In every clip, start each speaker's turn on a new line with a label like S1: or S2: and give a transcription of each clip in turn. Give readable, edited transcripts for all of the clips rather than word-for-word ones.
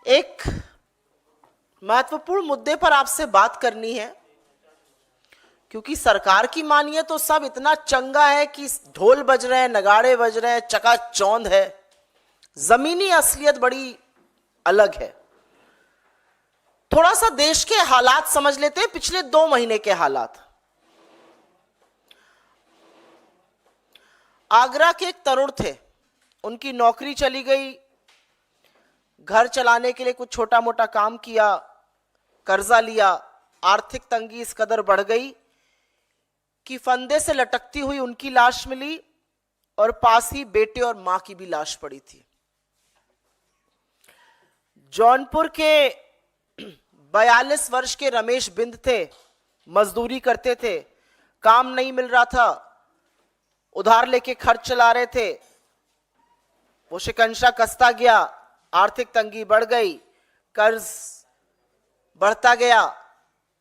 S1: एक महत्वपूर्ण मुद्दे पर आपसे बात करनी है, क्योंकि सरकार की मानिए तो सब इतना चंगा है कि ढोल बज रहे हैं, नगाड़े बज रहे हैं, चकाचौंध है। जमीनी असलियत बड़ी अलग है। थोड़ा सा देश के हालात समझ लेते हैं, पिछले 2 महीने के हालात। आगरा के एक तरुण थे, उनकी नौकरी चली गई, घर चलाने के लिए कुछ छोटा मोटा काम किया, कर्जा लिया, आर्थिक तंगी इस कदर बढ़ गई कि फंदे से लटकती हुई उनकी लाश मिली और पास ही बेटे और मां की भी लाश पड़ी थी। जौनपुर के 42 वर्ष के रमेश बिंद थे, मजदूरी करते थे, काम नहीं मिल रहा था, उधार लेके खर्च चला रहे थे। वो शिकंजा कसता गया, आर्थिक तंगी बढ़ गई, कर्ज बढ़ता गया,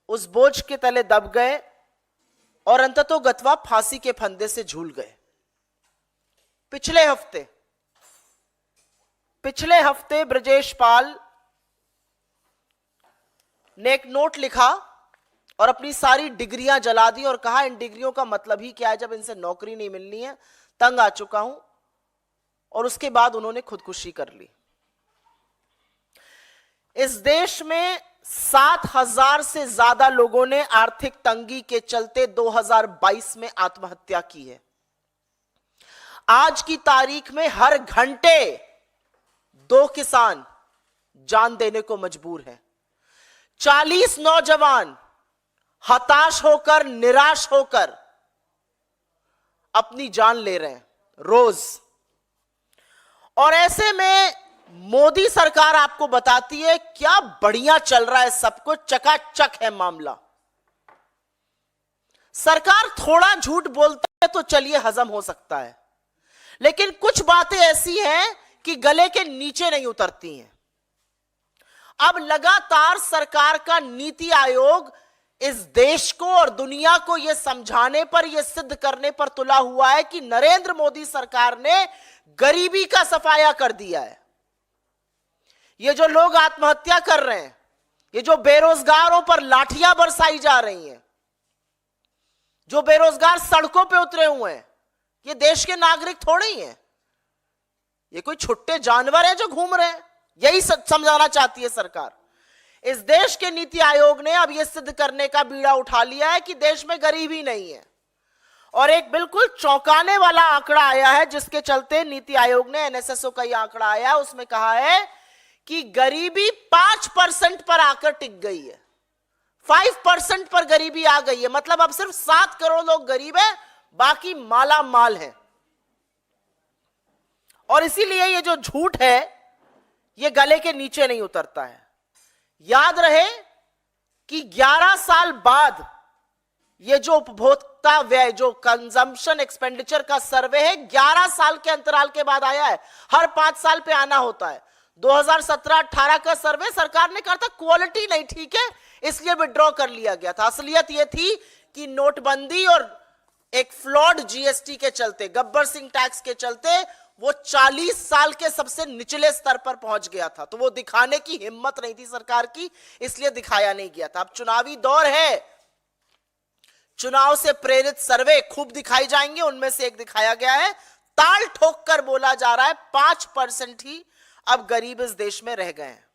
S1: उस बोझ के तले दब गए और अंततः गतवा फांसी के फंदे से झूल गए। पिछले हफ्ते ब्रजेश पाल ने एक नोट लिखा और अपनी सारी डिग्रियां जला दी और कहा इन डिग्रियों का मतलब ही क्या है जब इनसे नौकरी नहीं मिलनी है, तंग आ चुका हूं। और उसके बाद उन्होंने खुदकुशी कर ली। इस देश में 7,000 से ज्यादा लोगों ने आर्थिक तंगी के चलते 2022 में आत्महत्या की है। आज की तारीख में हर घंटे 2 किसान जान देने को मजबूर हैं। 40 नौजवान हताश होकर, निराश होकर अपनी जान ले रहे हैं रोज। और ऐसे में मोदी सरकार आपको बताती है क्या बढ़िया चल रहा है, सब कुछ चकाचक है मामला। सरकार थोड़ा झूठ बोलता है तो चलिए हजम हो सकता है, लेकिन कुछ बातें ऐसी हैं कि गले के नीचे नहीं उतरती हैं। अब लगातार सरकार का नीति आयोग इस देश को और दुनिया को यह समझाने पर, यह सिद्ध करने पर तुला हुआ है कि नरेंद्र मोदी सरकार ने गरीबी का सफाया कर दिया है। ये जो लोग आत्महत्या कर रहे हैं, ये जो बेरोजगारों पर लाठियां बरसाई जा रही हैं, जो बेरोजगार सड़कों पे उतरे हुए हैं, ये देश के नागरिक थोड़े ही हैं, ये कोई छुट्टे जानवर हैं जो घूम रहे हैं। यही समझाना चाहती है सरकार। इस देश के नीति आयोग ने अब यह सिद्ध करने का बीड़ा उठा लिया है कि देश में गरीबी नहीं है। और एक बिल्कुल चौंकाने वाला आंकड़ा आया है, जिसके चलते नीति आयोग ने, एनएसएसओ का यह आंकड़ा आया, उसमें कहा है कि गरीबी 5% पर आकर टिक गई है। 5% पर गरीबी आ गई है, मतलब अब सिर्फ 7 करोड़ लोग गरीब हैं, बाकी माला माल है। और इसीलिए ये जो झूठ है ये गले के नीचे नहीं उतरता है। याद रहे कि 11 साल बाद ये जो उपभोक्ता व्यय, जो कंजम्पशन एक्सपेंडिचर का सर्वे है, 11 साल के अंतराल के बाद आया है। हर 5 साल पे आना होता है। 2017-18 का सर्वे सरकार ने कहा था क्वालिटी नहीं ठीक है, इसलिए विड्रॉ कर लिया गया था। असलियत यह थी कि नोटबंदी और एक फ्लॉड जीएसटी के चलते, गब्बर सिंह टैक्स के चलते वो 40 साल के सबसे निचले स्तर पर पहुंच गया था। तो वो दिखाने की हिम्मत नहीं थी सरकार की, इसलिए दिखाया नहीं गया था। अब चुनावी दौर है, चुनाव से प्रेरित सर्वे खूब दिखाई जाएंगे। उनमें से एक दिखाया गया है, ताल ठोक कर बोला जा रहा है 5% ही अब गरीब इस देश में रह गए हैं।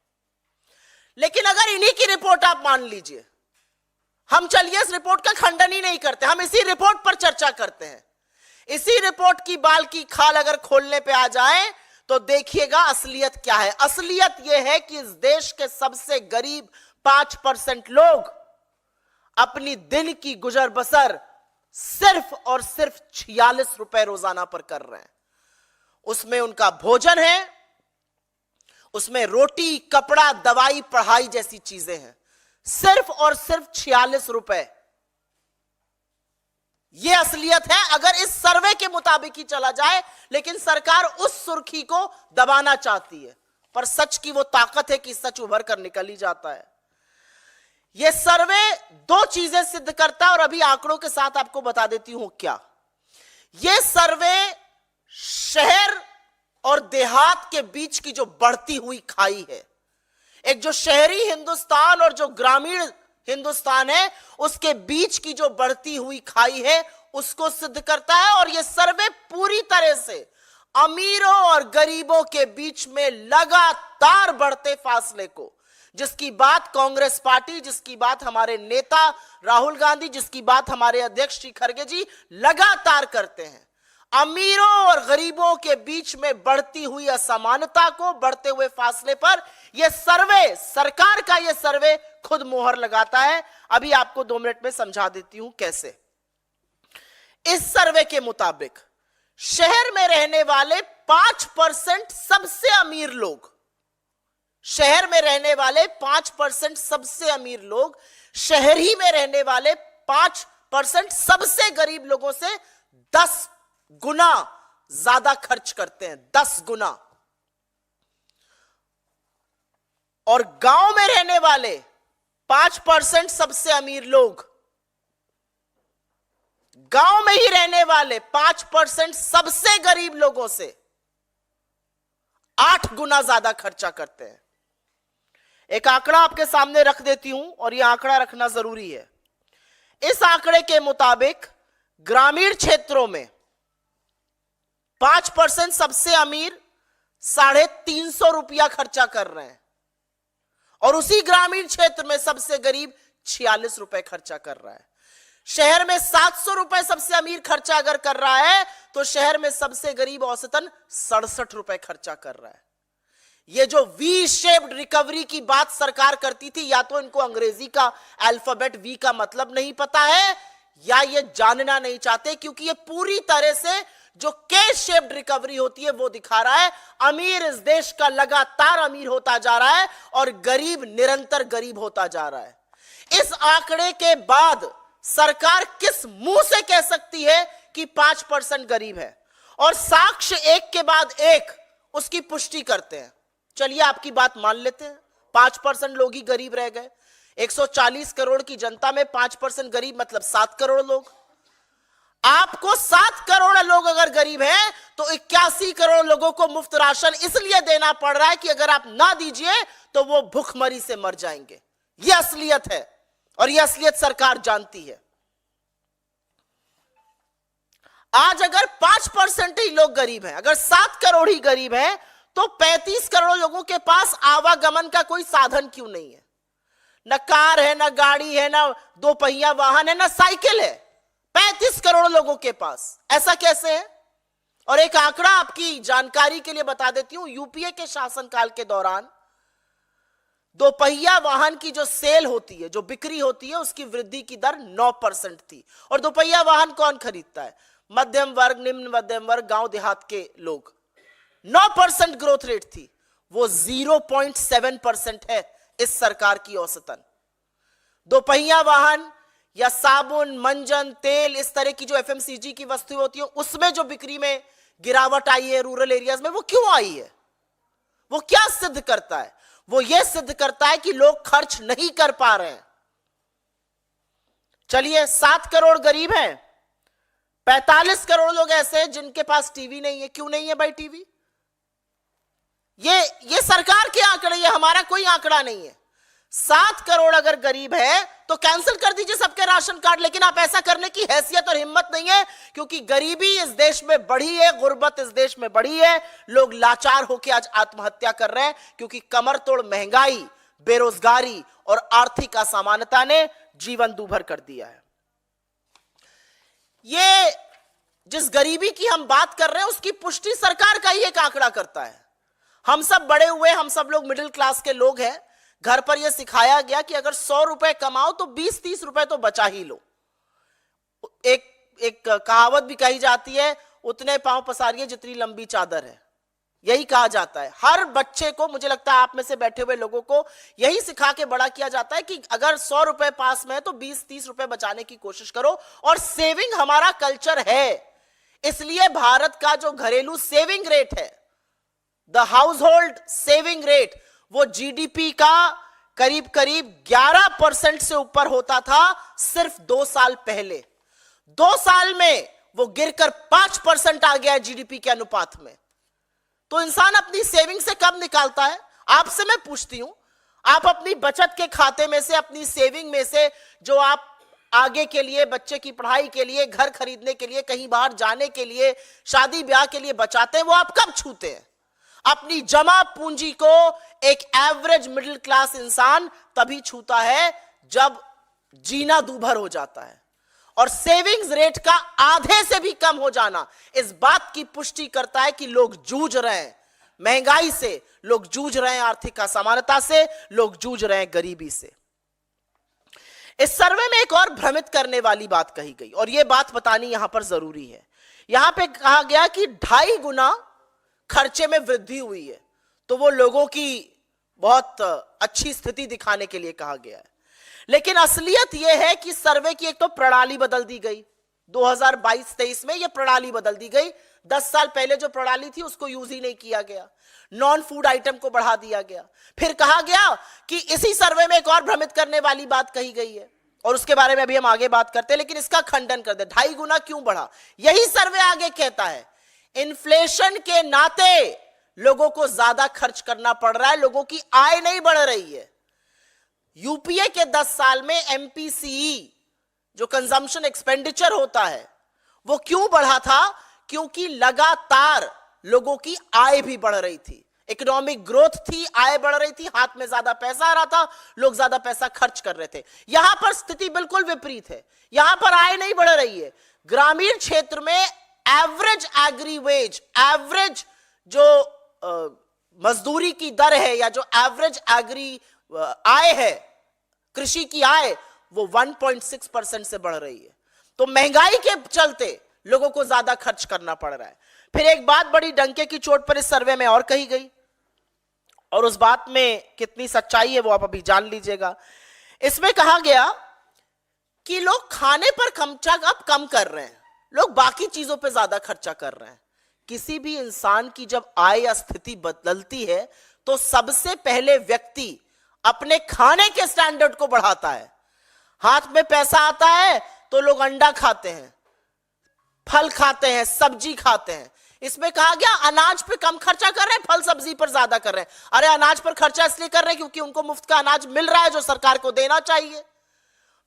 S1: लेकिन अगर इन्हीं की रिपोर्ट आप मान लीजिए, हम चलिए इस रिपोर्ट का खंडन ही नहीं करते, हम इसी रिपोर्ट पर चर्चा करते हैं। इसी रिपोर्ट की बाल की खाल अगर खोलने पे आ जाए तो देखिएगा असलियत क्या है। असलियत यह है कि इस देश के सबसे गरीब 5% लोग अपनी दिन की गुजर बसर सिर्फ और सिर्फ 46 रुपए रोजाना पर कर रहे हैं। उसमें उनका भोजन है, उसमें रोटी, कपड़ा, दवाई, पढ़ाई जैसी चीजें हैं। सिर्फ और सिर्फ 46 रुपए। यह असलियत है अगर इस सर्वे के मुताबिक ही चला जाए। लेकिन सरकार उस सुर्खी को दबाना चाहती है, पर सच की वो ताकत है कि सच उभर कर निकल ही जाता है। यह सर्वे 2 चीजें सिद्ध करता है और अभी आंकड़ों के साथ आपको बता देती हूं क्या। यह सर्वे शहर और देहात के बीच की जो बढ़ती हुई खाई है, एक जो शहरी हिंदुस्तान और जो ग्रामीण हिंदुस्तान है, उसके बीच की जो बढ़ती हुई खाई है उसको सिद्ध करता है। और यह सर्वे पूरी तरह से अमीरों और गरीबों के बीच में लगातार बढ़ते फासले को, जिसकी बात कांग्रेस पार्टी, जिसकी बात हमारे नेता राहुल गांधी, जिसकी बात हमारे अध्यक्ष श्री खड़गे जी लगातार करते हैं, अमीरों और गरीबों के बीच में बढ़ती हुई असमानता को, बढ़ते हुए फासले पर यह सर्वे, सरकार का यह सर्वे खुद मोहर लगाता है। अभी आपको 2 मिनट में समझा देती हूं कैसे। इस सर्वे के मुताबिक शहर में रहने वाले 5% सबसे अमीर लोग, शहर में रहने वाले 5% सबसे अमीर लोग शहरी में रहने वाले 5% सबसे गरीब लोगों से 10 गुना ज्यादा खर्च करते हैं, 10 गुना। और गांव में रहने वाले 5% सबसे अमीर लोग, गांव में ही रहने वाले 5% सबसे गरीब लोगों से 8 गुना ज्यादा खर्चा करते हैं। एक आंकड़ा आपके सामने रख देती हूं और यह आंकड़ा रखना जरूरी है। इस आंकड़े के मुताबिक ग्रामीण क्षेत्रों में 5% सबसे अमीर 350 रुपया खर्चा कर रहे हैं और उसी ग्रामीण क्षेत्र में सबसे गरीब 46 रुपए खर्चा कर रहा है। शहर में 700 रुपए सबसे अमीर खर्चा अगर कर रहा है तो शहर में सबसे गरीब औसतन 67 रुपए खर्चा कर रहा है। ये जो वी शेप्ड रिकवरी की बात सरकार करती थी, या तो इनको अंग्रेजी का अल्फाबेट वी का मतलब नहीं पता है या ये जानना नहीं चाहते, क्योंकि ये पूरी तरह से जो के शेप्ड रिकवरी होती है वो दिखा रहा है अमीर इस देश का लगातार अमीर होता जा रहा है और गरीब निरंतर गरीब होता जा रहा है। इस आंकड़े के बाद सरकार किस मुंह से कह सकती है कि 5% गरीब है? और साक्ष्य एक के बाद एक उसकी पुष्टि करते हैं। चलिए आपकी बात मान लेते हैं, 5% लोग ही गरीब रह गए। 140 करोड़ की जनता में 5% गरीब मतलब 7 करोड़ लोग। आपको 7 करोड़ लोग अगर गरीब हैं तो 81 करोड़ लोगों को मुफ्त राशन इसलिए देना पड़ रहा है कि अगर आप ना दीजिए तो वो भूखमरी से मर जाएंगे। यह असलियत है और यह असलियत सरकार जानती है। आज अगर 5% ही लोग गरीब हैं, अगर 7 करोड़ ही गरीब हैं, तो 35 करोड़ लोगों के पास आवागमन का कोई साधन क्यों नहीं है? न कार है, न गाड़ी है, न 2 पहिया वाहन है, न साइकिल है। 35 करोड़ लोगों के पास ऐसा कैसे है? और एक आंकड़ा आपकी जानकारी के लिए बता देती हूं। यूपीए के शासनकाल के दौरान 2 पहिया वाहन की जो सेल होती है, जो बिक्री होती है, उसकी वृद्धि की दर 9% थी। और 2 पहिया वाहन कौन खरीदता है? मध्यम वर्ग, निम्न मध्यम वर्ग, गांव देहात के लोग। 9% ग्रोथ रेट थी, वो 0.7% है इस सरकार की औसतन। 2 पहिया वाहन या साबुन, मंजन, तेल, इस तरह की जो एफएमसीजी की वस्तुएं होती है, उसमें जो बिक्री में गिरावट आई है रूरल एरियाज में, वो क्यों आई है? वो क्या सिद्ध करता है? वो ये सिद्ध करता है कि लोग खर्च नहीं कर पा रहे हैं। चलिए 7 करोड़ गरीब हैं, 45 करोड़ लोग ऐसे हैं जिनके पास टीवी नहीं है। क्यों नहीं है भाई टीवी? ये सरकार के आंकड़े, ये हमारा कोई आंकड़ा नहीं है। 7 करोड़ अगर गरीब है तो कैंसिल कर दीजिए सबके राशन कार्ड, लेकिन आप ऐसा करने की हैसियत और हिम्मत नहीं है, क्योंकि गरीबी इस देश में बढ़ी है, गुर्बत इस देश में बढ़ी है। लोग लाचार होकर आज आत्महत्या कर रहे हैं क्योंकि कमर तोड़ महंगाई, बेरोजगारी और आर्थिक असमानता ने जीवन दूभर कर दिया है। ये जिस गरीबी की हम बात कर रहे हैं उसकी पुष्टि सरकार का ही एक आंकड़ा करता है। हम सब बड़े हुए, हम सब लोग मिडिल क्लास के लोग हैं। घर पर यह सिखाया गया कि अगर 100 रुपए कमाओ तो 20-30 रुपए तो बचा ही लो। एक कहावत भी कही जाती है, उतने पांव पसारिए जितनी लंबी चादर है। यही कहा जाता है हर बच्चे को। मुझे लगता है आप में से बैठे हुए लोगों को यही सिखा के बड़ा किया जाता है कि अगर 100 रुपए पास में है तो 20-30 रुपए बचाने की कोशिश करो। और सेविंग हमारा कल्चर है, इसलिए भारत का जो घरेलू सेविंग रेट है, the house hold saving rate, वो जीडीपी का करीब करीब 11% से ऊपर होता था सिर्फ 2 साल पहले। 2 साल में वो गिरकर 5% आ गया जीडीपी के अनुपात में। तो इंसान अपनी सेविंग से कब निकालता है? आपसे मैं पूछती हूं, आप अपनी बचत के खाते में से, अपनी सेविंग में से जो आप आगे के लिए, बच्चे की पढ़ाई के लिए, घर खरीदने के लिए, कहीं बाहर जाने के लिए, शादी ब्याह के लिए बचाते हैं, वो आप कब छूते हैं? अपनी जमा पूंजी को एक एवरेज मिडिल क्लास इंसान तभी छूता है जब जीना दूभर हो जाता है। और सेविंग्स रेट का आधे से भी कम हो जाना इस बात की पुष्टि करता है कि लोग जूझ रहे हैं महंगाई से, लोग जूझ रहे हैं आर्थिक असमानता से, लोग जूझ रहे हैं गरीबी से। इस सर्वे में एक और भ्रमित करने वाली बात कही गई और यह बात बतानी यहां पर जरूरी है। यहां पे कहा गया कि 2.5 गुना खर्चे में वृद्धि हुई है, तो वो लोगों की बहुत अच्छी स्थिति दिखाने के लिए कहा गया है। लेकिन असलियत यह है कि सर्वे की एक तो प्रणाली बदल दी गई 2022-23 में, यह प्रणाली बदल दी गई। 10 साल पहले जो प्रणाली थी उसको यूज ही नहीं किया गया, नॉन फूड आइटम को बढ़ा दिया गया। फिर कहा गया कि इसी सर्वे में एक और भ्रमित करने वाली बात कही गई है और उसके बारे में अभी हम आगे बात करते हैं, लेकिन इसका खंडन कर दे। 2.5 गुना क्यों बढ़ा? यही सर्वे आगे कहता है इन्फ्लेशन के नाते लोगों को ज्यादा खर्च करना पड़ रहा है, लोगों की आय नहीं बढ़ रही है। यूपीए के 10 साल में एमपीसीई जो कंजम्पशन एक्सपेंडिचर होता है वो क्यों बढ़ा था? क्योंकि लगातार लोगों की आय भी बढ़ रही थी, इकोनॉमिक ग्रोथ थी, आय बढ़ रही थी, हाथ में ज्यादा पैसा आ रहा था, लोग ज्यादा पैसा खर्च कर रहे थे। यहां पर स्थिति बिल्कुल विपरीत है, यहां पर आय नहीं बढ़ रही है। ग्रामीण क्षेत्र में एवरेज एग्री वेज, एवरेज जो मजदूरी की दर है या जो एवरेज एग्री आय है, कृषि की आय, वो 1.6% से बढ़ रही है। तो महंगाई के चलते लोगों को ज्यादा खर्च करना पड़ रहा है। फिर एक बात बड़ी डंके की चोट पर इस सर्वे में और कही गई और उस बात में कितनी सच्चाई है वो आप अभी जान लीजिएगा। इसमें कहा गया कि लोग खाने पर खर्चा अब कम कर रहे हैं, लोग बाकी चीजों पर ज्यादा खर्चा कर रहे हैं। किसी भी इंसान की जब आय या स्थिति बदलती है तो सबसे पहले व्यक्ति अपने खाने के स्टैंडर्ड को बढ़ाता है। हाथ में पैसा आता है तो लोग अंडा खाते हैं, फल खाते हैं, सब्जी खाते हैं। इसमें कहा गया अनाज पे कम खर्चा कर रहे हैं, फल सब्जी पर ज्यादा कर रहे हैं। अरे अनाज पर खर्चा इसलिए कर रहे हैं क्योंकि उनको मुफ्त का अनाज मिल रहा है जो सरकार को देना चाहिए।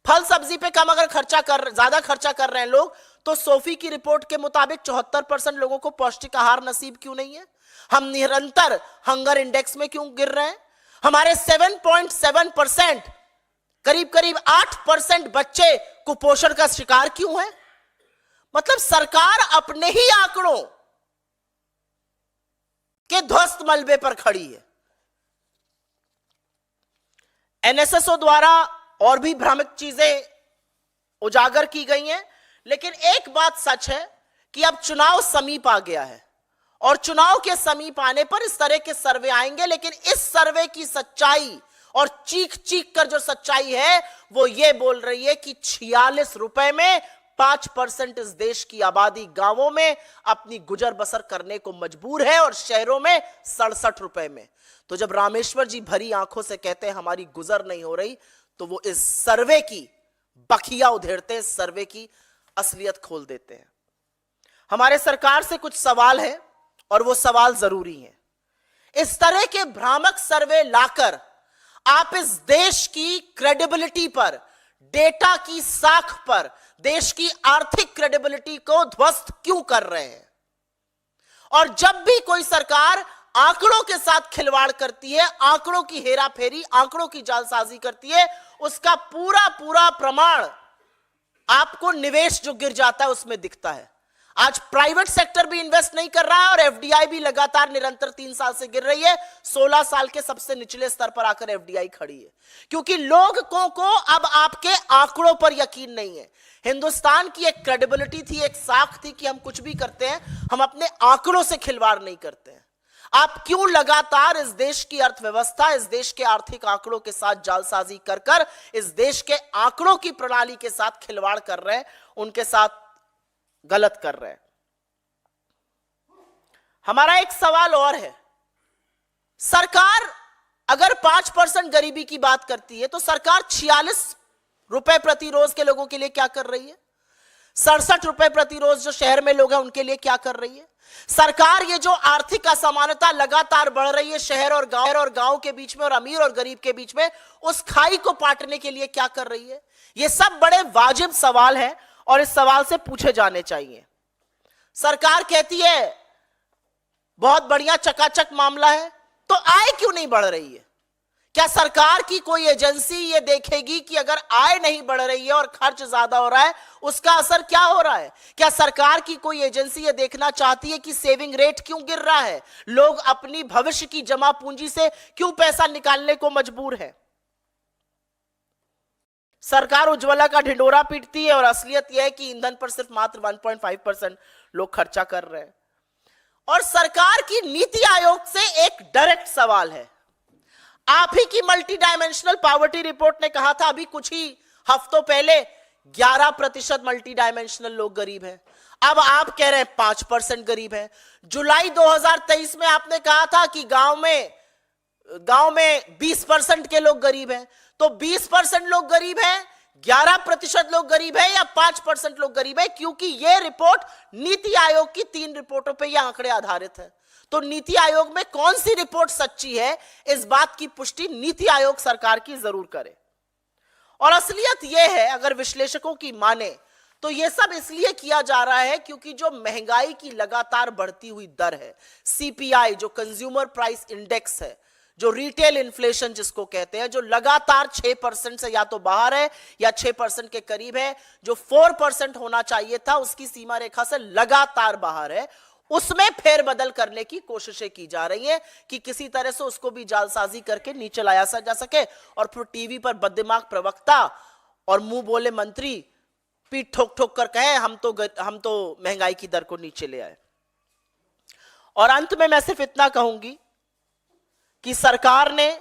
S1: फल सब्जी पे कम अगर ज्यादा खर्चा कर रहे हैं लोग, तो सोफी की रिपोर्ट के मुताबिक 74% लोगों को पौष्टिक आहार नसीब क्यों नहीं है? हम निरंतर हंगर इंडेक्स में क्यों गिर रहे हैं? हमारे 7.7%, करीब करीब 8% बच्चे कुपोषण का शिकार क्यों हैं? मतलब सरकार अपने ही आंकड़ों के ध्वस्त मलबे पर खड़ी है। एनएसएसओ द्वारा और भी भ्रामक चीजें उजागर की गई हैं, लेकिन एक बात सच है कि अब चुनाव समीप आ गया है और चुनाव के समीप आने पर इस तरह के सर्वे आएंगे। लेकिन इस सर्वे की सच्चाई और चीख चीख कर जो सच्चाई है वो ये बोल रही है कि 46 रुपए में 5% इस देश की आबादी गांवों में अपनी गुजर बसर करने को मजबूर है और शहरों में 67 रुपए में। तो जब रामेश्वर जी भरी आंखों से कहते हैं हमारी गुजर नहीं हो रही, तो वो इस सर्वे की बखिया उधेड़ते हैं, सर्वे की असलियत खोल देते हैं। हमारे सरकार से कुछ सवाल है और वो सवाल जरूरी है। इस तरह के भ्रामक सर्वे लाकर आप इस देश की क्रेडिबिलिटी पर, डेटा की साख पर देश की आर्थिक क्रेडिबिलिटी को ध्वस्त क्यों कर रहे हैं? और जब भी कोई सरकार आंकड़ों के साथ खिलवाड़ करती है, आंकड़ों की हेराफेरी, आंकड़ों की जालसाजी करती है, उसका पूरा पूरा प्रमाण आपको निवेश जो गिर जाता है उसमें दिखता है। आज प्राइवेट सेक्टर भी इन्वेस्ट नहीं कर रहा है और एफडीआई भी लगातार निरंतर 3 साल से गिर रही है। 16 साल के सबसे निचले स्तर पर आकर एफडीआई खड़ी है, क्योंकि लोगों को अब आपके आंकड़ों पर यकीन नहीं है। हिंदुस्तान की एक क्रेडिबिलिटी थी, एक साख थी कि हम कुछ भी करते हैं, हम अपने आंकड़ों से खिलवाड़ नहीं करते हैं। आप क्यों लगातार इस देश की अर्थव्यवस्था, इस देश के आर्थिक आंकड़ों के साथ जालसाजी कर कर इस देश के आंकड़ों की प्रणाली के साथ खिलवाड़ कर रहे हैं, उनके साथ गलत कर रहे हैं? हमारा एक सवाल और है, सरकार अगर 5% गरीबी की बात करती है तो सरकार 46 रुपए प्रति रोज के लोगों के लिए क्या कर रही है? 67 रुपए प्रति रोज जो शहर में लोग हैं उनके लिए क्या कर रही है? सरकार ये जो आर्थिक असमानता लगातार बढ़ रही है शहर और गांव के बीच में और अमीर और गरीब के बीच में, उस खाई को पाटने के लिए क्या कर रही है? ये सब बड़े वाजिब सवाल हैं और इस सवाल से पूछे जाने चाहिए। सरकार कहती है बहुत बढ़िया चकाचक मामला है, तो आय क्यों नहीं बढ़ रही है? क्या सरकार की कोई एजेंसी ये देखेगी कि अगर आय नहीं बढ़ रही है और खर्च ज्यादा हो रहा है, उसका असर क्या हो रहा है? क्या सरकार की कोई एजेंसी ये देखना चाहती है कि सेविंग रेट क्यों गिर रहा है? लोग अपनी भविष्य की जमा पूंजी से क्यों पैसा निकालने को मजबूर है? सरकार उज्ज्वला का ढिंडोरा पीटती है और असलियत यह है कि ईंधन पर सिर्फ मात्र 1.5% लोग खर्चा कर रहे हैं। और सरकार की नीति आयोग से एक डायरेक्ट सवाल है। आप ही की मल्टी डायमेंशनल पॉवर्टी रिपोर्ट ने कहा था अभी कुछ ही हफ्तों पहले 11% मल्टी डायमेंशनल लोग गरीब हैं। अब आप कह रहे हैं 5% गरीब हैं। जुलाई 2023 में आपने कहा था कि गांव में 20% के लोग गरीब हैं। तो 20% लोग गरीब हैं, 11% लोग गरीब है या 5% लोग गरीब है? क्योंकि यह रिपोर्ट नीति आयोग की 3 रिपोर्टों पर यह आंकड़े आधारित है। तो नीति आयोग में कौन सी रिपोर्ट सच्ची है, इस बात की पुष्टि नीति आयोग सरकार की जरूर करे। और असलियत यह है, अगर विश्लेषकों की माने, तो यह सब इसलिए किया जा रहा है क्योंकि जो महंगाई की लगातार बढ़ती हुई दर है, सीपीआई जो कंज्यूमर प्राइस इंडेक्स है, जो रिटेल इन्फ्लेशन जिसको कहते हैं, जो लगातार 6% से या तो बाहर है या 6% के करीब है, जो 4% होना चाहिए था उसकी सीमा रेखा से लगातार बाहर है, उसमें फेरबदल करने की कोशिशें की जा रही हैं कि किसी तरह से उसको भी जालसाजी करके नीचे लाया जा सके और फिर टीवी पर बददिमाग प्रवक्ता और मुंह बोले मंत्री पीठ ठोक ठोक कर कहे हम तो महंगाई की दर को नीचे ले आए। और अंत में मैं सिर्फ इतना कहूंगी कि सरकार ने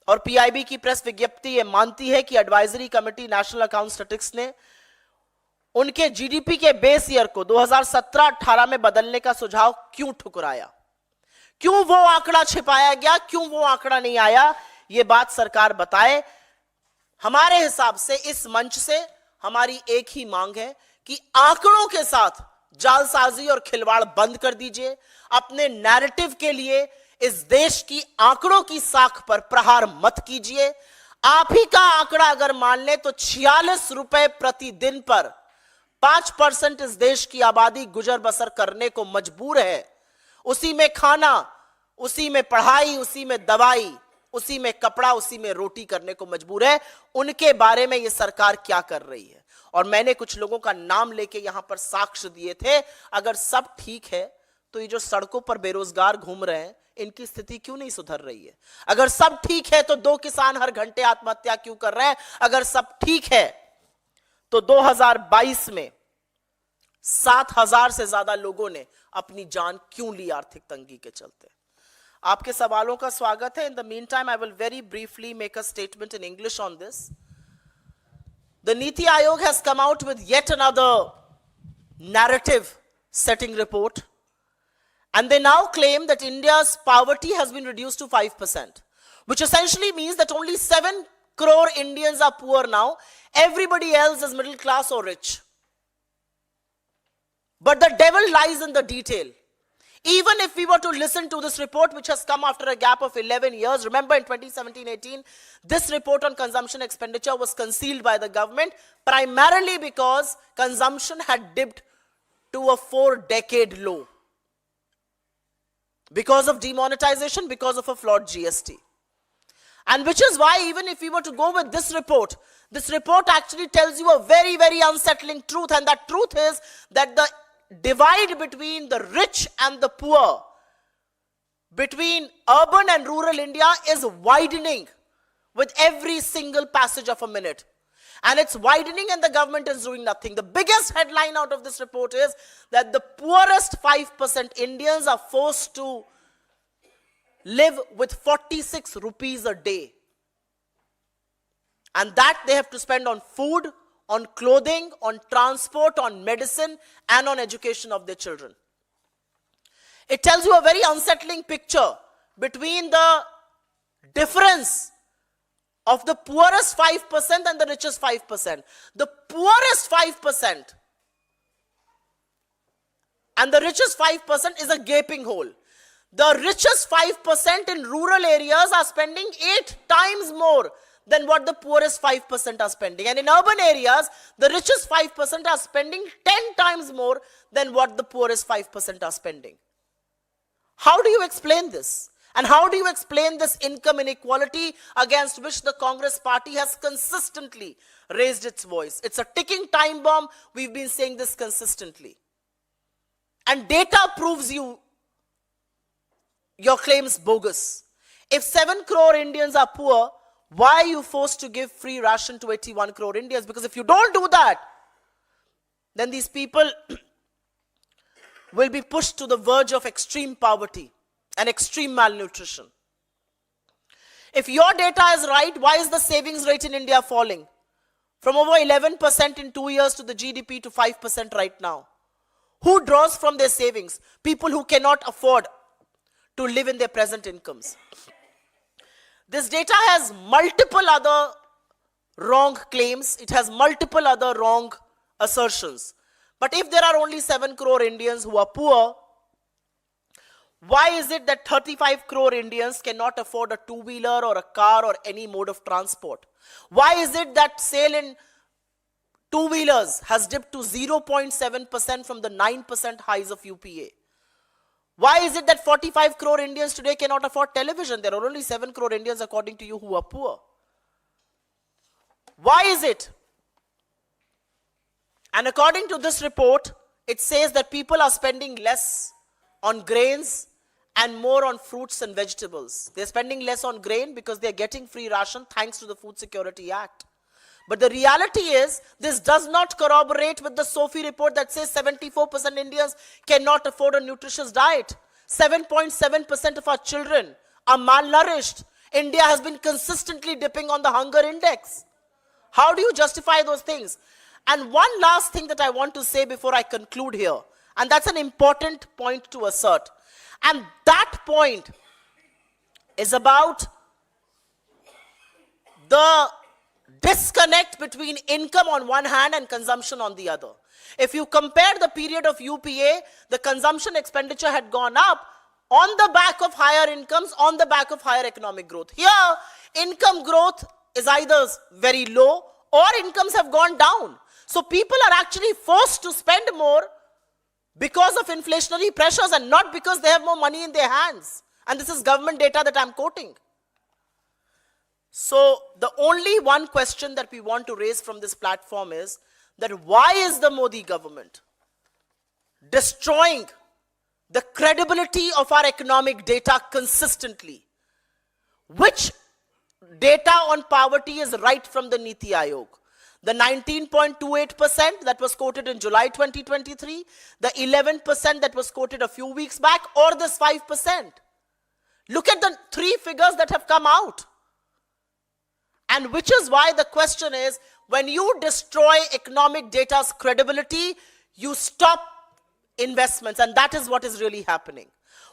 S1: और पीआईबी की प्रेस विज्ञप्ति ये मानती है कि advisory committee national account statistics ने उनके जीडीपी के बेस ईयर को 2017-18 में बदलने का सुझाव क्यों ठुकराया, क्यों वो आंकड़ा छिपाया गया, क्यों वो आंकड़ा नहीं आया, ये बात सरकार बताए। हमारे हिसाब से इस मंच से हमारी एक ही मांग है कि आंकड़ों के साथ जालसाजी और खिलवाड़ बंद कर दीजिए। अपने नैरेटिव के लिए इस देश की आंकड़ों की साख पर प्रहार मत कीजिए। आप ही का आंकड़ा अगर मान ले तो 46 रुपए प्रतिदिन पर 5% इस देश की आबादी गुजर बसर करने को मजबूर है। उसी में खाना, उसी में पढ़ाई, उसी में दवाई, उसी में कपड़ा, उसी में रोटी करने को मजबूर है। उनके बारे में यह सरकार क्या कर रही है? और मैंने कुछ लोगों का नाम लेके यहां पर साक्ष्य दिए थे। अगर सब ठीक है तो ये जो सड़कों पर बेरोजगार घूम रहे हैं इनकी स्थिति क्यों नहीं सुधर रही है? अगर सब ठीक है तो 2 किसान हर घंटे आत्महत्या क्यों कर रहे हैं? अगर सब ठीक है तो 2022 में 7,000 से ज्यादा लोगों ने अपनी जान क्यों ली आर्थिक तंगी के चलते? आपके सवालों का स्वागत है। In the mean time I will very briefly make a statement in English on this. The NITI Aayog has come out with yet another narrative setting report, and they now claim that India's poverty has been reduced to 5%, which essentially means that only 7 crore Indians are poor now. Everybody else is middle class or rich. But the devil lies in the detail. Even if we were to listen to this report, which has come after a gap of 11 years, remember in 2017-18, this report on consumption expenditure was concealed by the government, primarily because consumption had dipped to a 4-decade low. Because of demonetization, because of a flawed GST. And which is why even if we were to go with this report actually tells you a very, very unsettling truth. And that truth is that the divide between the rich and the poor, between urban and rural India is widening with every single passage of a minute. And it's widening and the government is doing nothing. The biggest headline out of this report is that the poorest 5% Indians are forced to live with 46 rupees a day. And that they have to spend on food, on clothing, on transport, on medicine, and on education of their children. It tells you a very unsettling picture between the difference of the poorest 5% and the richest 5%. The poorest 5% and the richest 5% is a gaping hole. The richest 5% in rural areas are spending 8 times more than what the poorest 5% are spending. And in urban areas, the richest 5% are spending 10 times more than what the poorest 5% are spending. How do you explain this? And how do you explain this income inequality against which the Congress party has consistently raised its voice? It's a ticking time bomb. We've been saying this consistently. And data proves your claims bogus. If 7 crore Indians are poor, why are you forced to give free ration to 81 crore Indians? Because if you don't do that, then these people will be pushed to the verge of extreme poverty and extreme malnutrition. If your data is right, why is the savings rate in India falling? From over 11% in 2 years to the GDP to 5% right now. Who draws from their savings? People who cannot afford to live in their present incomes. This data has multiple other wrong claims. It has multiple other wrong assertions. But if there are only 7 crore Indians who are poor, why is it that 35 crore Indians cannot afford a two-wheeler or a car or any mode of transport? Why is it that sale in two-wheelers has dipped to 0.7% from the 9% highs of UPA? Why is it that 45 crore Indians today cannot afford television? There are only 7 crore Indians, according to you, who are poor. Why is it? And according to this report, it says that people are spending less on grains and more on fruits and vegetables. They're spending less on grain because they're getting free ration thanks to the Food Security Act. But the reality is, this does not corroborate with the SOFI report that says 74% Indians cannot afford a nutritious diet. 7.7% of our children are malnourished. India has been consistently dipping on the hunger index. How do you justify those things? And one last thing that I want to say before I conclude here, and that's an important point to assert. And that point is about the disconnect between income on one hand and consumption on the other. If you compare the period of UPA, the consumption expenditure had gone up on the back of higher incomes, on the back of higher economic growth. Here, income growth is either very low or incomes have gone down. So people are actually forced to spend more because of inflationary pressures and not because they have more money in their hands. And this is government data that I'm quoting. So the only one question that we want to raise from this platform is that why is the Modi government destroying the credibility of our economic data consistently? Which data on poverty is right from the Niti Aayog? The 19.28% that was quoted in July 2023, the 11% that was quoted a few weeks back, or this 5%. Look at the three figures that have come out. And which is why the question is, when you destroy economic data's credibility, you stop investments, and that is what is really happening.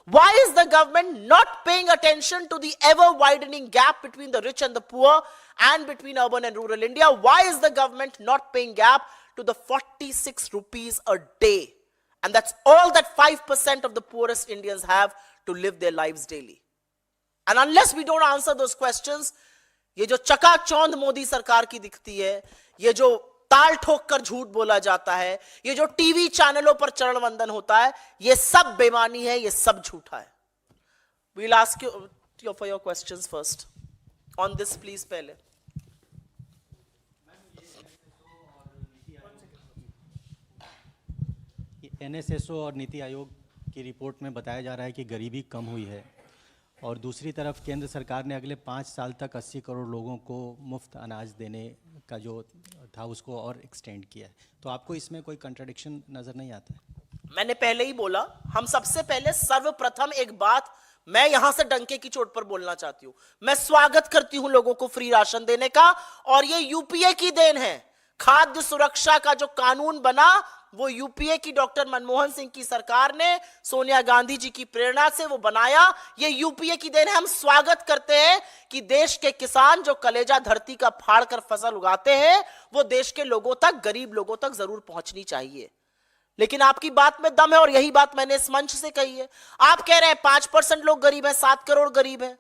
S1: Why is the government not paying attention to the ever-widening gap between the rich and the poor and between urban and rural India? Why is the government not paying gap to the 46 rupees a day? And that's all that 5% of the poorest Indians have to live their lives daily. And unless we don't answer those questions, ये जो चकाचौंध मोदी सरकार की दिखती है, ये जो ताल ठोक कर झूठ बोला जाता है, ये जो टीवी चैनलों पर चरण वंदन होता है, ये सब बेमानी है, ये सब झूठा है. We'll ask you for your questions first. On this, please, पहले.
S2: NSSO और नीति आयोग की रिपोर्ट में बताया जा रहा है कि गरीबी कम हुई है, और दूसरी तरफ केंद्र सरकार ने अगले 5 साल तक 80 करोड़ लोगों को मुफ्त अनाज देने का जो था उसको और एक्सटेंड किया है. तो आपको इसमें कोई कंट्राडिक्शन नजर नहीं आता है?
S1: मैंने पहले ही बोला, हम सबसे पहले सर्वप्रथम एक बात मैं यहां से डंके की चोट पर बोलना चाहती हूं. मैं स्वागत करती हूं लोगों को फ्री राशन देने का, और ये यूपीए की देन है. खाद्य सुरक्षा का जो कानून बना वो यूपीए की डॉक्टर मनमोहन सिंह की सरकार ने सोनिया गांधी जी की प्रेरणा से वो बनाया. ये यूपीए की देन है. हम स्वागत करते हैं कि देश के किसान जो कलेजा धरती का फाड़ कर फसल उगाते हैं वो देश के लोगों तक, गरीब लोगों तक जरूर पहुंचनी चाहिए. लेकिन आपकी बात में दम है और यही बात मैंने इस मंच से कही है। आप कह रहे हैं 5% लोग गरीब हैं, 7 करोड़ गरीब हैं,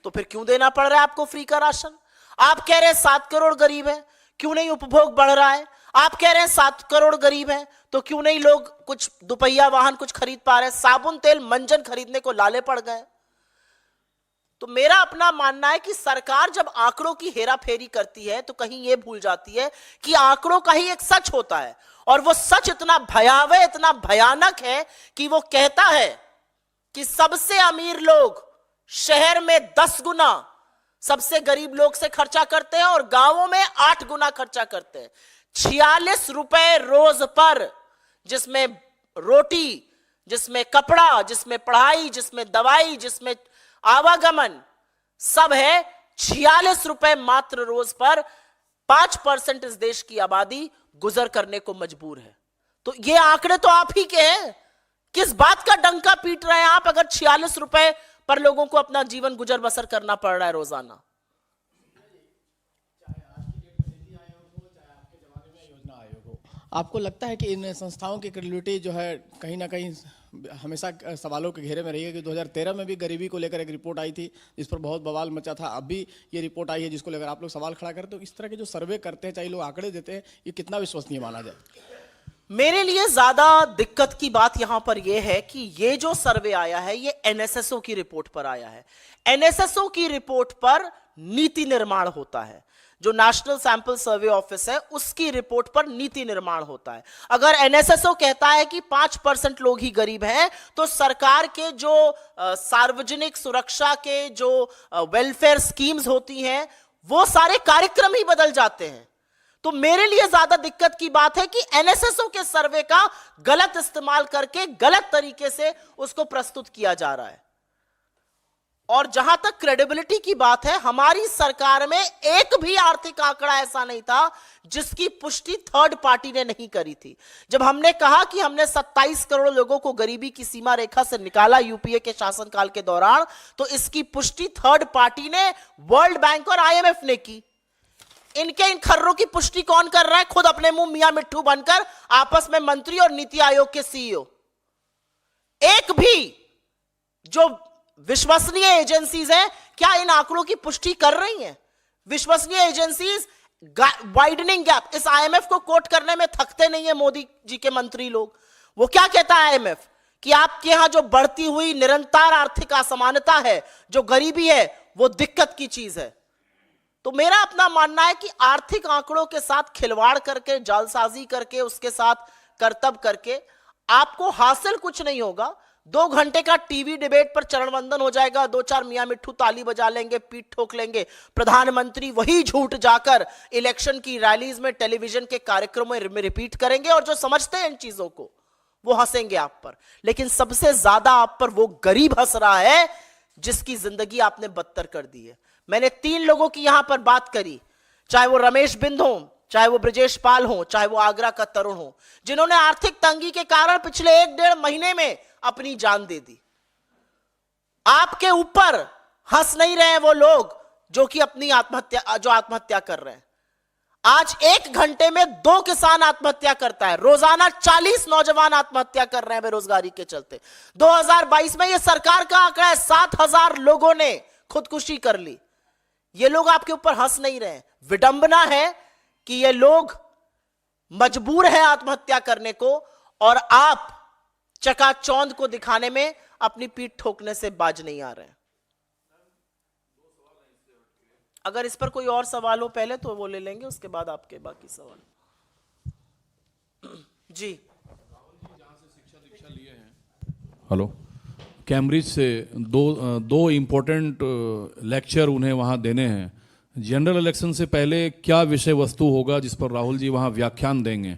S1: तो फिर क्यों देना पड़ रहा है आपको फ्री का राशन? आप कह रहे हैं 7 करोड़ गरीब हैं, क्यों नहीं उपभोग बढ़ रहा है? आप कह रहे हैं 7 करोड़ गरीब हैं, तो क्यों नहीं लोग कुछ दुपहिया वाहन कुछ खरीद पा रहे हैं? साबुन तेल मंजन खरीदने को लाले पड़ गए। तो मेरा अपना मानना है कि सरकार जब आंकड़ों की हेराफेरी करती है तो कहीं यह भूल जाती है कि आंकड़ों का ही एक सच होता है, और वो सच इतना भयावह, इतना भयानक है कि वो कहता है कि सबसे अमीर लोग शहर में 10 गुना सबसे गरीब लोग से खर्चा करते हैं और गांवों में 8 गुना खर्चा करते हैं। 46 रुपए रोज पर, जिसमें रोटी, जिसमें कपड़ा, जिसमें पढ़ाई, जिसमें दवाई, जिसमें आवागमन सब है, 46 रुपए मात्र रोज पर 5% इस देश की आबादी गुजर करने को मजबूर है। तो ये आंकड़े तो आप ही के हैं। किस बात का डंका पीट रहे हैं आप, अगर 46 रुपए पर लोगों को अपना जीवन गुजर बसर करना पड़ रहा है रोजाना?
S3: आपको लगता है कि इन संस्थाओं की क्रेडिबिलिटी जो है कहीं ना कहीं हमेशा सवालों के घेरे में रही है? कि 2013 में भी गरीबी को लेकर एक रिपोर्ट आई थी जिस पर बहुत बवाल मचा था, अभी ये रिपोर्ट आई है जिसको लेकर आप लोग सवाल खड़ा करें, तो इस तरह के जो सर्वे करते हैं, चाहे लोग आंकड़े देते हैं, ये कितना विश्वसनीय माना जाए?
S1: मेरे लिए ज्यादा दिक्कत की बात यहां पर यह है कि ये जो सर्वे आया है ये एनएसएसओ की रिपोर्ट पर आया है। एनएसएसओ की रिपोर्ट पर नीति निर्माण होता है। जो नेशनल सैंपल सर्वे ऑफिस है उसकी रिपोर्ट पर नीति निर्माण होता है। अगर एनएसएसओ कहता है कि 5% लोग ही गरीब हैं, तो सरकार के जो सार्वजनिक सुरक्षा के जो वेलफेयर स्कीम्स होती हैं वो सारे कार्यक्रम ही बदल जाते हैं। तो मेरे लिए ज्यादा दिक्कत की बात है कि एनएसएसओ के सर्वे का गलत इस्तेमाल करके गलत तरीके से उसको प्रस्तुत किया जा रहा है। और जहां तक क्रेडिबिलिटी की बात है, हमारी सरकार में एक भी आर्थिक आंकड़ा ऐसा नहीं था जिसकी पुष्टि थर्ड पार्टी ने नहीं करी थी। जब हमने कहा कि हमने 27 करोड़ लोगों को गरीबी की सीमा रेखा से निकाला यूपीए के शासनकाल के दौरान, तो इसकी पुष्टि थर्ड पार्टी ने, वर्ल्ड बैंक और आईएमएफ ने की। इनके इन खर्रों की पुष्टि कौन कर रहा है? खुद अपने मुंह मियां मिट्ठू बनकर आपस में मंत्री और नीति आयोग के सीईओ। एक भी जो विश्वसनीय एजेंसीज हैं क्या इन आंकड़ों की पुष्टि कर रही हैं? विश्वसनीय एजेंसीज वाइडनिंग गैप, इस आईएमएफ को कोट करने में थकते नहीं है मोदी जी के मंत्री लोग। वो क्या कहता है आईएमएफ कि आपके यहां जो बढ़ती हुई निरंतर आर्थिक असमानता है, जो गरीबी है, वो दिक्कत की चीज है। तो मेरा अपना मानना है कि आर्थिक आंकड़ों के साथ खिलवाड़ करके, जालसाजी करके, उसके साथ करतब करके आपको हासिल कुछ नहीं होगा। 2 घंटे का टीवी डिबेट पर चरण वंदन हो जाएगा, 2-4 मियां मिट्ठू ताली बजा लेंगे, पीठ ठोक लेंगे, प्रधानमंत्री वही झूठ जाकर इलेक्शन की रैलीज में, टेलीविजन के कार्यक्रमों में रिपीट करेंगे, और जो समझते हैं इन चीजों को वो हंसेंगे आप पर। लेकिन सबसे ज्यादा आप पर वो गरीब हंस रहा है जिसकी जिंदगी आपने बदतर कर दी है। मैंने 3 लोगों की यहां पर बात करी, चाहे वो रमेश बिंद हो, चाहे वो ब्रजेश पाल हो, चाहे वो आगरा का तरुण हो, जिन्होंने आर्थिक तंगी के कारण पिछले 1-1.5 महीने में अपनी जान दे दी। आपके ऊपर हंस नहीं रहे हैं वो लोग जो कि अपनी आत्महत्या कर रहे हैं। आज 1 घंटे में 2 किसान आत्महत्या करता है, रोजाना 40 नौजवान आत्महत्या कर रहे हैं बेरोजगारी के चलते। 2022 में यह सरकार का आंकड़ा है, 7,000 लोगों ने खुदकुशी कर ली। ये लोग आपके ऊपर हंस नहीं रहे हैं। विडंबना है कि ये लोग मजबूर हैं आत्महत्या करने को, और आप चकाचौंध को दिखाने में अपनी पीठ ठोकने से बाज नहीं आ रहे हैं। अगर इस पर कोई और सवाल हो पहले तो वो ले लेंगे, उसके बाद आपके बाकी सवाल। जी
S4: हेलो, कैम्ब्रिज से दो इम्पोर्टेंट लेक्चर उन्हें वहाँ देने हैं। जनरल इलेक्शन से पहले क्या विषय वस्तु होगा जिस पर राहुल जी वहाँ व्याख्यान देंगे?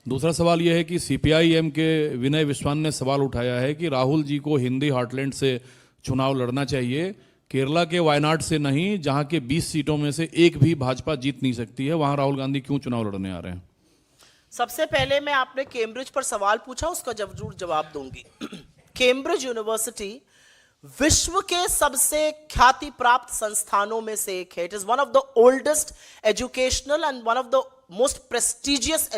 S4: दूसरा सवाल यह है कि सीपीआईएम के विनय विश्वान ने सवाल उठाया है कि राहुल जी को हिंदी हार्टलैंड से चुनाव लड़ना चाहिए, केरला के वायनाड से नहीं, जहाँ के 20 सीटों में से एक भी भाजपा जीत नहीं सकती है, वहाँ राहुल गांधी क्यों चुनाव लड़ने आ रहे हैं?
S1: सबसे पहले मैं, आपने कैम्ब्रिज पर सवाल पूछा, उसका जरूर जवाब दूंगी। कैम्ब्रिज यूनिवर्सिटी विश्व के सबसे ख्याति प्राप्त संस्थानों में से एक है। It is one of the oldest educational and one of the most prestigious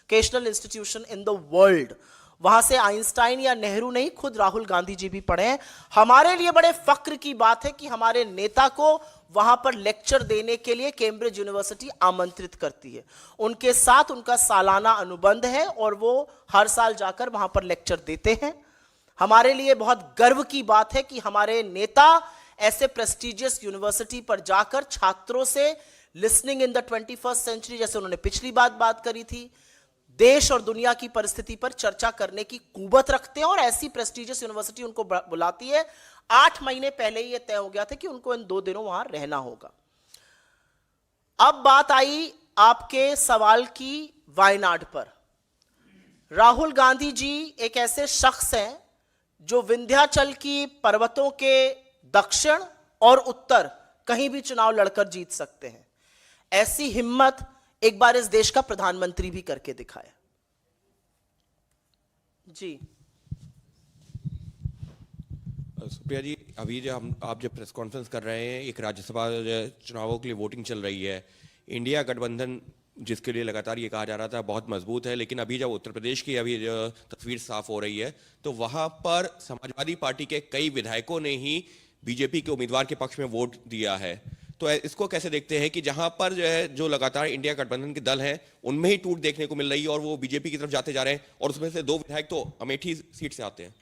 S1: educational institution in the world. वहां से आइंस्टाइन या नेहरू नहीं, खुद राहुल गांधी जी भी पढ़े हैं। हमारे लिए बड़े फक्र की बात है कि हमारे नेता को वहां पर लेक्चर देने के लिए कैम्ब्रिज यूनिवर्सिटी आमंत्रित करती है। उनके साथ उनका सालाना अनुबंध है और वो हर साल जाकर वहां पर लेक्चर देते हैं। हमारे लिए बहुत गर्व की बात है कि हमारे नेता ऐसे प्रेस्टिजियस यूनिवर्सिटी पर जाकर छात्रों से listening in the 21st century, जैसे उन्होंने पिछली बात करी थी, देश और दुनिया की परिस्थिति पर चर्चा करने की कुवत रखते हैं और ऐसी प्रेस्टिजियस यूनिवर्सिटी उनको बुलाती है। 8 महीने पहले ही यह तय हो गया था कि उनको इन 2 दिनों वहां रहना होगा। अब बात आई आपके सवाल की वायनाड पर। राहुल गांधी जी एक ऐसे शख्स हैं जो विंध्याचल की पर्वतों के दक्षिण और उत्तर कहीं भी चुनाव लड़कर जीत सकते हैं। ऐसी हिम्मत एक बार इस देश का प्रधानमंत्री भी करके दिखाया। जी
S5: सुप्रिया जी, अभी जो आप जब प्रेस कॉन्फ्रेंस कर रहे हैं, एक राज्यसभा चुनावों के लिए वोटिंग चल रही है, इंडिया गठबंधन जिसके लिए लगातार ये कहा जा रहा था बहुत मजबूत है, लेकिन अभी जब उत्तर प्रदेश की अभी तस्वीर साफ हो रही है तो वहां पर समाजवादी पार्टी के कई विधायकों ने ही बीजेपी के उम्मीदवार के पक्ष में वोट दिया है। तो इसको कैसे देखते हैं कि जहां पर जो लगातार इंडिया गठबंधन के दल हैं उनमें ही टूट देखने को मिल रही है और वो बीजेपी की तरफ जाते जा रहे हैं और उसमें से 2 विधायक तो अमेठी सीट से आते हैं।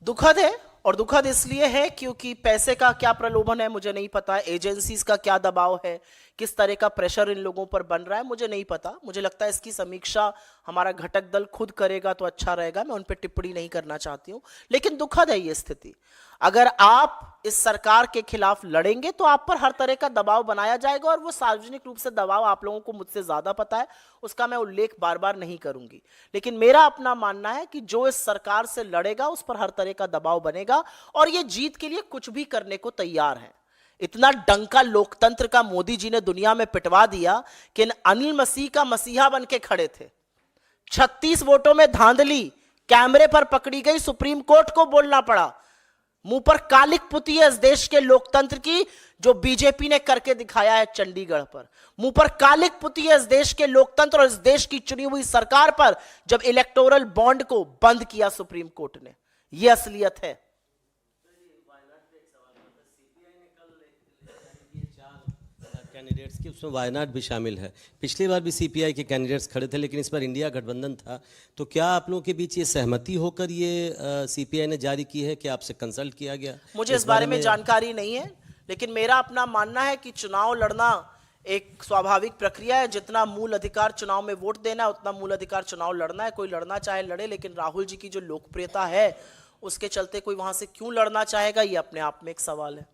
S1: दुखद है, और दुखद इसलिए है क्योंकि पैसे का क्या प्रलोभन है मुझे नहीं पता, एजेंसीज का क्या दबाव है, किस तरह का प्रेशर इन लोगों पर बन रहा है मुझे नहीं पता। मुझे लगता है इसकी समीक्षा हमारा घटक दल खुद करेगा तो अच्छा रहेगा, मैं उन पर टिप्पणी नहीं करना चाहती हूं। लेकिन दुखद है ये स्थिति। अगर आप इस सरकार के खिलाफ लड़ेंगे तो आप पर हर तरह का दबाव बनाया जाएगा, और वो सार्वजनिक रूप से दबाव आप लोगों को मुझसे ज्यादा पता है, उसका मैं उल्लेख बार बार नहीं करूंगी। लेकिन मेरा अपना मानना है कि जो इस सरकार से लड़ेगा उस पर हर तरह का दबाव बनेगा, और ये जीत के लिए कुछ भी करने को तैयार है। इतना डंका लोकतंत्र का मोदी जी ने दुनिया में पिटवा दिया कि अनिल मसीह का मसीहा बन के खड़े थे। 36 वोटों में धांधली कैमरे पर पकड़ी गई, सुप्रीम कोर्ट को बोलना पड़ा। मुंह पर कालिक पुती है इस देश के लोकतंत्र की, जो बीजेपी ने करके दिखाया है चंडीगढ़ पर। मुंह पर कालिक पुती है इस देश के लोकतंत्र और इस देश की चुनी हुई सरकार पर, जब इलेक्टोरल बॉन्ड को बंद किया सुप्रीम कोर्ट ने। यह असलियत है।
S6: कैंडिडेट्स की उसमें वायनाड भी शामिल है। पिछली बार भी सीपीआई के कैंडिडेट्स खड़े थे, लेकिन इस बार इंडिया गठबंधन था। तो क्या आप लोगों के बीच ये सहमति होकर ये सीपीआई ने जारी की है कि आपसे कंसल्ट किया गया?
S1: मुझे इस बारे में जानकारी नहीं है, लेकिन मेरा अपना मानना है कि चुनाव लड़ना एक स्वाभाविक प्रक्रिया है। जितना मूल अधिकार चुनाव में वोट देना है, उतना मूल अधिकार चुनाव लड़ना है। कोई लड़ना चाहे लड़े, लेकिन राहुल जी की जो लोकप्रियता है उसके चलते कोई वहां से क्यों लड़ना चाहेगा, ये अपने आप में एक सवाल है।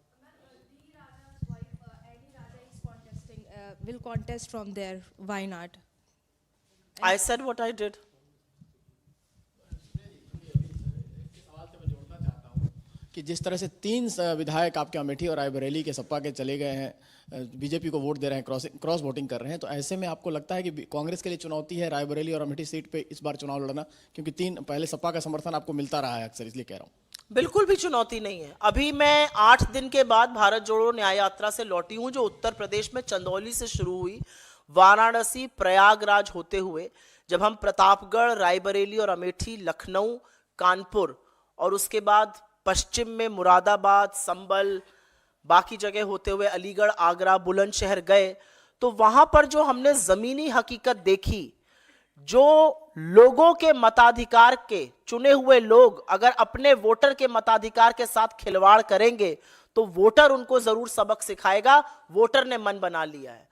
S7: will contest from there. Why not?
S1: I said what I did.
S3: कि जिस तरह से 3 विधायक आपके अमेठी और रायबरेली के सपा के चले गए हैं, बीजेपी को वोट दे रहे हैं, क्रॉस वोटिंग कर रहे हैं, तो ऐसे में आपको लगता है कि कांग्रेस के लिए चुनौती है रायबरेली और अमेठी सीट पे इस बार चुनाव लड़ना? क्योंकि 3 पहले सपा का समर्थन आपको मिलता रहा है अक्सर, इसलिए कह रहा हूँ।
S1: बिल्कुल भी चुनौती नहीं है। अभी मैं 8 दिन के बाद भारत जोड़ो न्याय यात्रा से लौटी हूं, जो उत्तर प्रदेश में चंदौली से शुरू हुई, वाराणसी प्रयागराज होते हुए जब हम प्रतापगढ़, रायबरेली और अमेठी, लखनऊ, कानपुर और उसके बाद पश्चिम में मुरादाबाद, संभल, बाकी जगह होते हुए अलीगढ़, आगरा, बुलंदशहर गए, तो वहां पर जो हमने जमीनी हकीकत देखी, जो लोगों के मताधिकार के चुने हुए लोग अगर अपने वोटर के मताधिकार के साथ खिलवाड़ करेंगे तो वोटर उनको जरूर सबक सिखाएगा। वोटर ने मन बना लिया है।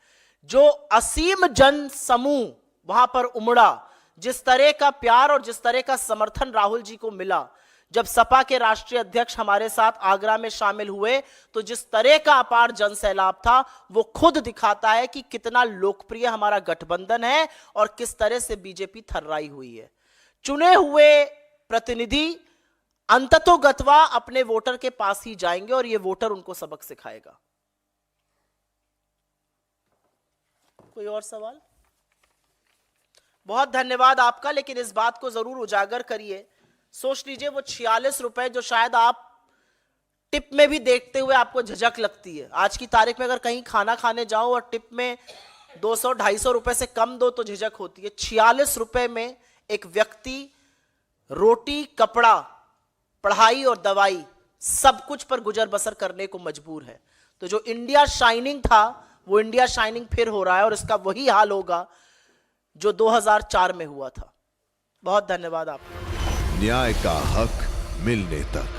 S1: जो असीम जन समूह वहां पर उमड़ा, जिस तरह का प्यार और जिस तरह का समर्थन राहुल जी को मिला, जब सपा के राष्ट्रीय अध्यक्ष हमारे साथ आगरा में शामिल हुए, तो जिस तरह का अपार जन सैलाब था, वो खुद दिखाता है कि कितना लोकप्रिय हमारा गठबंधन है और किस तरह से बीजेपी थर्राई हुई है। चुने हुए प्रतिनिधि अंततोगत्वा अपने वोटर के पास ही जाएंगे और ये वोटर उनको सबक सिखाएगा। कोई और सवाल? बहुत धन्यवाद आपका, लेकिन इस बात को जरूर उजागर करिए। सोच लीजिए वो 46 रुपए जो शायद आप टिप में भी देखते हुए आपको झिझक लगती है। आज की तारीख में अगर कहीं खाना खाने जाओ और टिप में 200-250 रुपए से कम दो तो झिझक होती है। 46 रुपए में एक व्यक्ति रोटी, कपड़ा, पढ़ाई और दवाई सब कुछ पर गुजर बसर करने को मजबूर है। तो जो इंडिया शाइनिंग था वो इंडिया शाइनिंग फिर हो रहा है और इसका वही हाल होगा जो 2004 में हुआ था। बहुत धन्यवाद आपका।
S8: न्याय का हक मिलने तक।